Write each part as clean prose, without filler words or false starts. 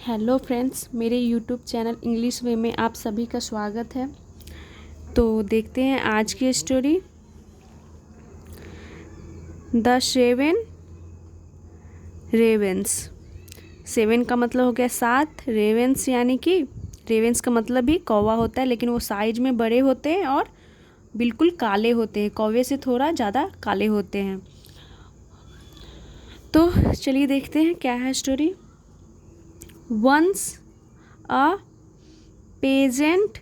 Hello friends, मेरे YouTube channel English वे में आप सभी का स्वागत है। तो देखते हैं आज की story. The seven ravens. Seven का मतलब हो गया 7, रेवेंस यानी कि रेवेंस का मतलब भी कौवा होता है, लेकिन वो साइज में बड़े होते हैं और बिल्कुल काले होते हैं, कौवे से थोड़ा ज़्यादा काले होते हैं। तो चलिए देखते हैं क्या है story. Once a peasant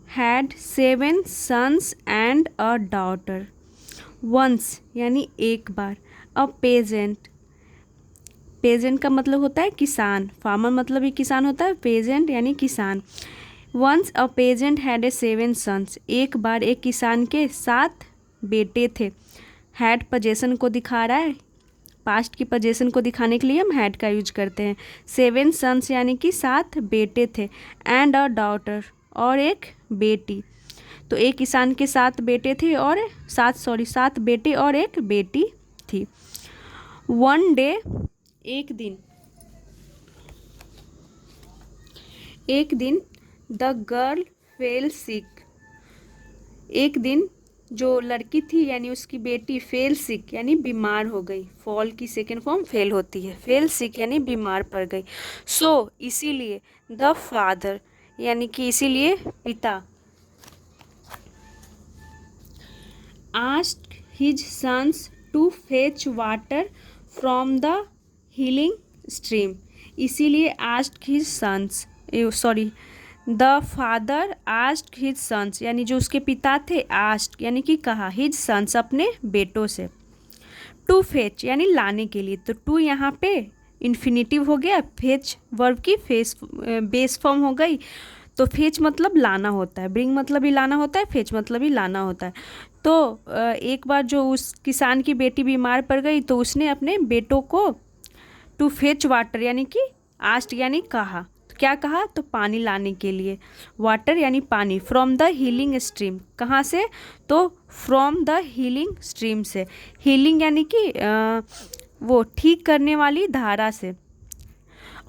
had 7 sons and a daughter. Once यानी एक बार, a peasant, पेजेंट का मतलब होता है किसान, फार्मर मतलब ही किसान होता है, पेजेंट यानी किसान। Once a peasant had a 7 sons, एक बार एक किसान के 7 बेटे थे। हैड पोजेशन को दिखा रहा है, पास्ट की पोजेशन को दिखाने के लिए हम हैड का यूज करते हैं। 7 sons यानी कि 7 बेटे थे, एंड अ डॉटर और एक बेटी। तो एक किसान के 7 बेटे थे और 7 बेटे और एक बेटी थी। वन डे, एक दिन द गर्ल फेल सिक, एक दिन जो लड़की थी यानी उसकी बेटी फेल सिक यानी बीमार हो गई। फॉल की सेकेंड फॉर्म फेल होती है, फेल सिक यानी बीमार पड़ गई। सो इसीलिए द फादर यानी कि इसीलिए पिता asked his sons to fetch water from the healing stream, इसीलिए asked his sons, the father asked his sons यानी जो उसके पिता थे, आस्क्ड यानी कि कहा, हिज सन्स अपने बेटों से, टू फेच यानी लाने के लिए। तो टू यहाँ पे इन्फिनिटिव हो गया, फेच वर्ब की बेस फॉर्म हो गई। तो फेच मतलब लाना होता है, ब्रिंग मतलब ही लाना होता है, फेच मतलब ही लाना होता है। तो एक बार जो उस किसान की बेटी बीमार पड़ गई तो उसने अपने बेटों को टू फेच वाटर यानी कि आस्ट यानी कहा, तो क्या कहा, तो पानी लाने के लिए। वाटर यानी पानी, फ्रॉम द हीलिंग स्ट्रीम, कहाँ से, तो फ्रॉम द हीलिंग स्ट्रीम से। हीलिंग यानी कि वो ठीक करने वाली धारा से।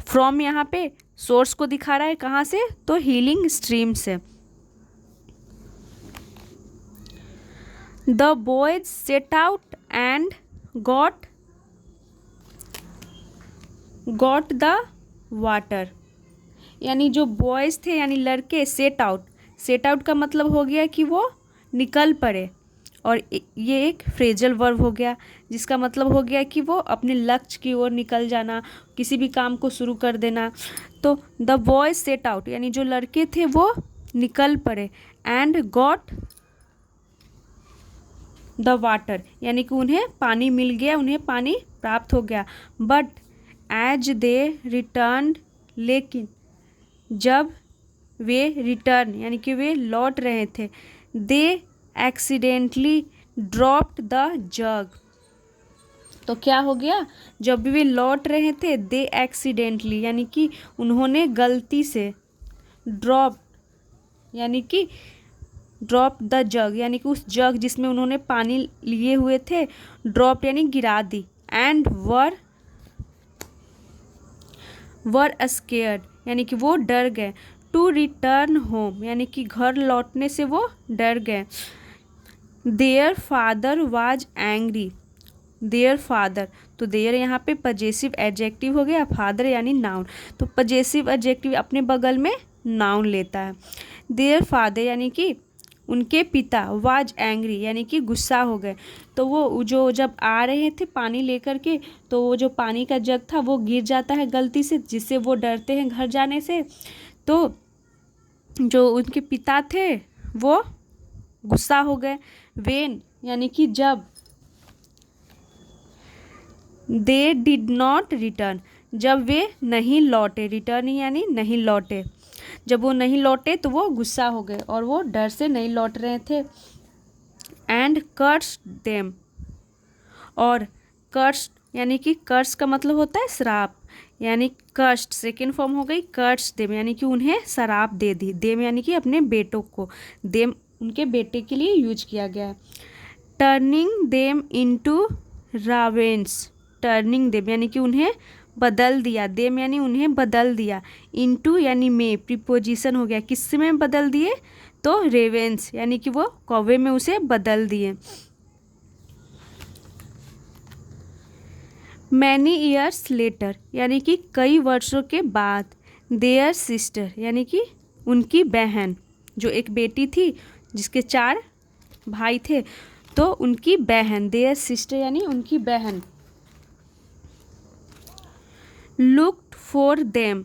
फ्रॉम यहाँ पे सोर्स को दिखा रहा है, कहाँ से, तो हीलिंग स्ट्रीम से। The boys set out and got the water, यानी जो बॉयज़ थे यानी लड़के, सेट आउट का मतलब हो गया कि वो निकल पड़े, और ये एक फ्रेजल वर्ब हो गया जिसका मतलब हो गया कि वो अपने लक्ष्य की ओर निकल जाना, किसी भी काम को शुरू कर देना। तो द बॉयज सेट आउट यानी जो लड़के थे वो निकल पड़े, एंड गॉट द वाटर यानी कि उन्हें पानी मिल गया, उन्हें पानी प्राप्त हो गया। बट एज दे रिटर्न, लेकिन जब वे रिटर्न यानी कि वे लौट रहे थे, दे एक्सीडेंटली ड्रॉप्ड द जग, तो क्या हो गया, जब भी वे लौट रहे थे, दे एक्सीडेंटली यानी कि उन्होंने गलती से, ड्रॉप यानी कि ड्रॉप द जग यानी कि उस जग जिसमें उन्होंने पानी लिए हुए थे, ड्रॉप यानी गिरा दी, एंड वर स्केयर्ड यानी कि वो डर गए, टू रिटर्न होम यानी कि घर लौटने से वो डर गए। Their father was angry, their father, तो देयर यहाँ पे पजेसिव एडजेक्टिव हो गया, फादर यानी नाउन, तो पजेसिव एडजेक्टिव अपने बगल में नाउन लेता है। देयर फादर यानी कि उनके पिता, वाज एंग्री यानी कि गुस्सा हो गए। तो वो जो जब आ रहे थे पानी लेकर के, तो वो जो पानी का जग था वो गिर जाता है गलती से, जिससे वो डरते हैं घर जाने से। तो जो उनके पिता थे वो गुस्सा हो गए। वेन यानी कि जब, दे डिड नॉट रिटर्न, जब वे नहीं लौटे, रिटर्न यानी नहीं लौटे, जब वो नहीं लौटे तो वो गुस्सा हो गए और वो डर से नहीं लौट रहे थे। एंड कर्स्ड देम, और कर्स्ड यानी कि कर्स का मतलब होता है श्राप, यानी कर्स्ड सेकेंड फॉर्म हो गई, कर्स्ड देम यानी कि उन्हें श्राप दे दी, देम यानी कि अपने बेटों को, देम उनके बेटे के लिए यूज किया गया है। Turning them into ravens, turning them यानी कि उन्हें बदल दिया, देम यानी उन्हें बदल दिया, इनटू यानी में प्रीपोजिशन हो गया, किस में बदल दिए, तो रेवेंस यानी कि वो कौवे में उसे बदल दिए। मैनी ईयर्स लेटर यानी कि कई वर्षों के बाद, देयर सिस्टर यानी कि उनकी बहन, जो एक बेटी थी जिसके 4 भाई थे, तो उनकी बहन, देयर सिस्टर यानी उनकी बहन, looked for them,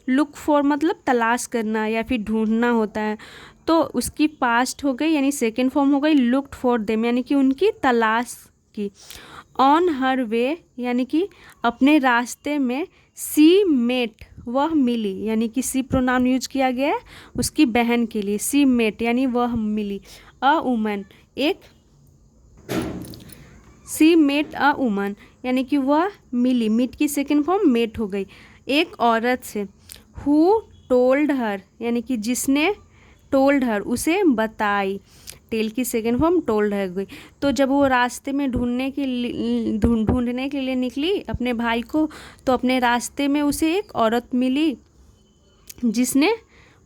look for मतलब तलाश करना या फिर ढूंढना होता है, तो उसकी पास्ट हो गई यानी सेकेंड फॉर्म हो गई लुक्ड फॉर देम यानी कि उनकी तलाश की। ऑन हर वे यानी कि अपने रास्ते में, सी मेट वह मिली यानी कि सी प्रोनाउन यूज किया गया है उसकी बहन के लिए, सी मेट यानी वह मिली, अ वुमन एक, सी मेट अ वुमन यानी कि वह मिली, मीट की सेकेंड फॉर्म मेट हो गई, एक औरत से, हु टोल्ड हर यानी कि जिसने, टोल्ड हर उसे बताई, टेल की सेकेंड फॉर्म टोल्ड हर गई। तो जब वो रास्ते में ढूंढने के लिए निकली अपने भाई को, तो अपने रास्ते में उसे एक औरत मिली जिसने,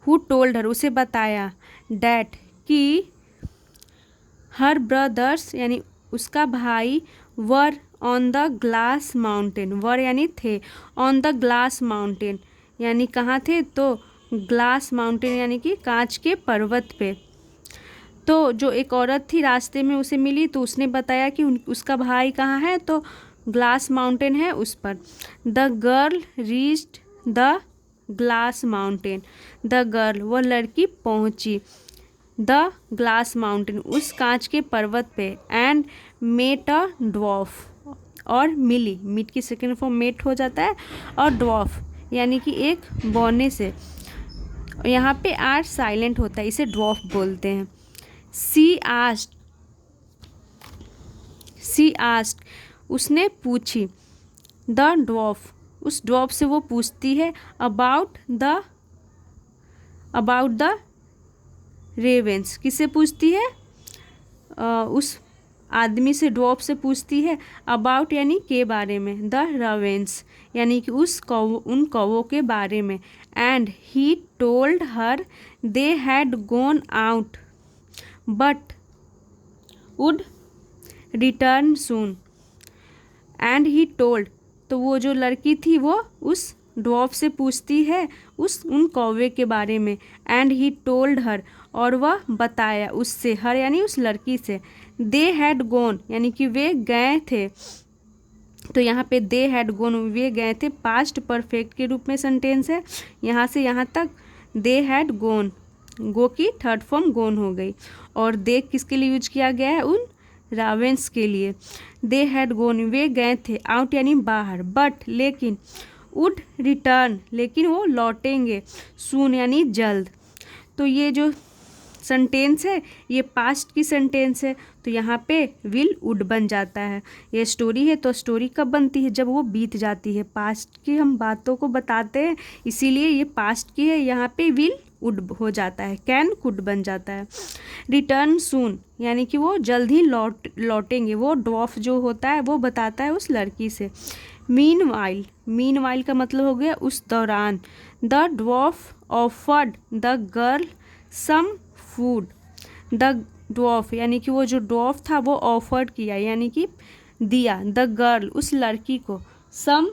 हु टोल्ड हर उसे बताया, डैट कि, हर ब्रदर्स यानी उसका भाई, were on the glass mountain, were यानी थे, ऑन द ग्लास माउंटेन यानी कहाँ थे, तो ग्लास माउंटेन यानी कि कांच के पर्वत पे। तो जो एक औरत थी रास्ते में उसे मिली, तो उसने बताया कि उसका भाई कहाँ है, तो ग्लास माउंटेन है उस पर। The girl reached the glass mountain, the girl वह लड़की पहुँची, द ग्लास माउंटेन उस कांच के पर्वत पे, एंड मेट अ ड्वार्फ और मिली, मीट की सेकेंड फॉर्म मेट हो जाता है, और ड्वार्फ यानी कि एक बौने से, यहाँ पे आर साइलेंट होता है, इसे ड्वार्फ बोलते हैं। सी आस्क्ड उसने पूछी, द ड्वार्फ उस ड्वार्फ से वो पूछती है, अबाउट द रेवेंस किससे पूछती है, उस आदमी से, ड्वार्फ से पूछती है, अबाउट यानी के बारे में, द रेवेंस यानी कि उन कौवों के बारे में, and he told her they had gone out but would return soon, and he told तो वो जो लड़की थी वो उस ड्वार्फ से पूछती है उन कौवे के बारे में, एंड ही टोल्ड हर और वह बताया उससे, हर यानी उस लड़की से, दे हैड गॉन यानी कि वे गए थे, तो यहाँ पे दे हैड गॉन वे गए थे पास्ट परफेक्ट के रूप में सेंटेंस है, यहाँ से यहाँ तक दे हैड गॉन, गो की थर्ड फॉर्म गॉन हो गई, और दे किसके लिए यूज किया गया है, उन रावेंस के लिए, दे हैड गॉन वे गए थे, आउट यानी बाहर, बट लेकिन, वुड रिटर्न लेकिन वो लौटेंगे, सून यानी जल्द। तो ये जो सेंटेंस है ये पास्ट की सेंटेंस है, तो यहाँ पे विल वुड बन जाता है। ये स्टोरी है, तो स्टोरी कब बनती है, जब वो बीत जाती है, पास्ट की हम बातों को बताते हैं इसीलिए ये पास्ट की है, यहाँ पे विल वुड हो जाता है, कैन कुड बन जाता है। रिटर्न सून यानी कि वो जल्द ही लौटेंगे, वो ड्वार्फ जो होता है वो बताता है उस लड़की से। मीनवाइल का मतलब हो गया उस दौरान, the dwarf offered the girl some food, the dwarf यानी कि वो जो ड्वार्फ था वो ऑफर्ड किया यानी कि दिया, द गर्ल उस लड़की को, सम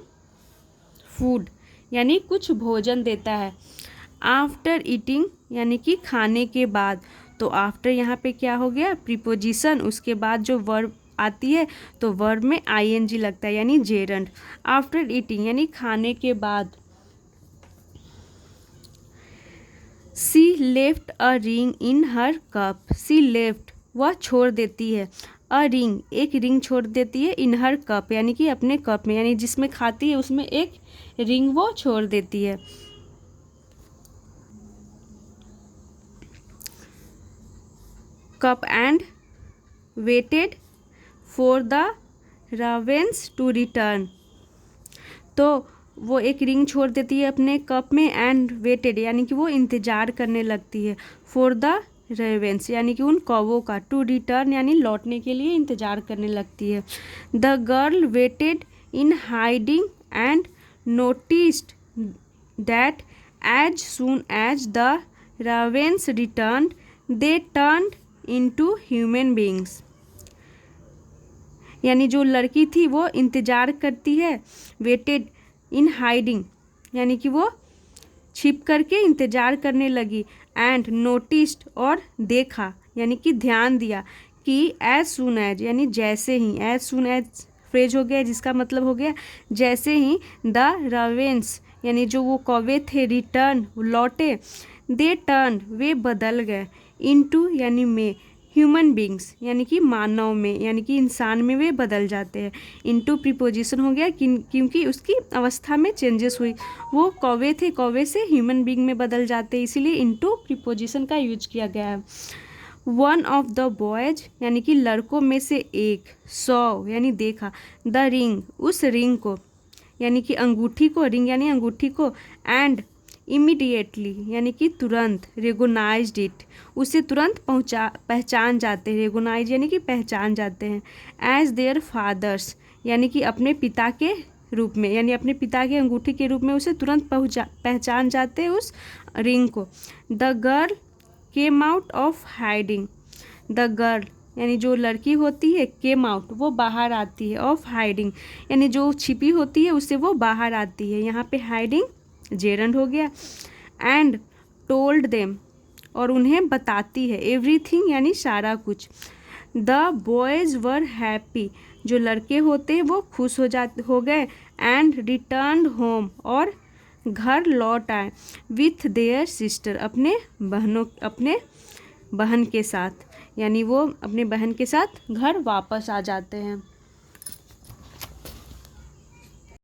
फूड यानी कुछ भोजन देता है, आफ्टर ईटिंग यानी कि खाने के बाद, तो आफ्टर यहाँ पे क्या हो गया, प्रीपोजिशन, उसके बाद जो वर्ब आती है तो वर्ब में आईएनजी लगता है यानी जेरंड, आफ्टर ईटिंग यानी खाने के बाद। She left a ring in her cup, she left वह छोड़ देती है, अ रिंग एक रिंग छोड़ देती है, इन हर कप यानी कि अपने कप में, यानी जिसमें खाती है उसमें एक रिंग वो छोड़ देती है। Cup and waited for the ravens to return, तो वो एक रिंग छोड़ देती है अपने कप में, एंड वेटेड यानी कि वो इंतज़ार करने लगती है, फॉर द रेवेंस यानी कि उन कौवों का, टू रिटर्न यानी लौटने के लिए इंतज़ार करने लगती है। The girl waited in hiding and noticed that as soon as the ravens returned, they turned into human beings. यानी जो लड़की थी वो इंतज़ार करती है, वेटेड इन हाइडिंग, यानी कि वो छिप करके इंतज़ार करने लगी, एंड नोटिस्ड और देखा, यानी कि ध्यान दिया कि एज सुन एज, यानी जैसे ही, एज सुन एज फ्रेज हो गया जिसका मतलब हो गया जैसे ही, द रवेंस यानी जो वो कौवे थे, रिटर्न लौटे, दे टर्न वे बदल गए, इनटू यानी में, ह्यूमन बींग्स यानी कि मानव में, यानी कि इंसान में वे बदल जाते हैं। इनटू प्रीपोजिशन हो गया क्योंकि उसकी अवस्था में चेंजेस हुई, वो कौवे थे, कौवे से ह्यूमन बींग में बदल जाते हैं, इसीलिए इनटू प्रीपोजिशन का यूज किया गया है। वन ऑफ द बॉयज यानी कि लड़कों में से एक, सॉ यानी देखा, द रिंग उस रिंग को, यानी कि अंगूठी को, रिंग यानी अंगूठी को, एंड इमीडिएटली यानी कि तुरंत, रेगोनाइज्ड इट उसे तुरंत पहचान जाते हैं, रेगोनाइज यानी कि पहचान जाते हैं, एज देयर फादर्स यानी कि अपने पिता के रूप में, यानी अपने पिता के अंगूठी के रूप में उसे तुरंत पहचान जाते हैं उस रिंग को। The girl came out of hiding, the girl यानी जो लड़की होती है, केम आउट वो बाहर आती है, ऑफ हाइडिंग यानी जो छिपी होती है उससे वो बाहर आती है, यहाँ पे हाइडिंग जेरंड हो गया, एंड टोल्ड देम और उन्हें बताती है, एवरीथिंग यानी सारा कुछ, द बॉयज़ वर हैप्पी जो लड़के होते हैं वो खुश हो गए, एंड रिटर्न होम और घर लौट आए, विथ देयर सिस्टर अपने बहन के साथ, यानी वो अपने बहन के साथ घर वापस आ जाते हैं।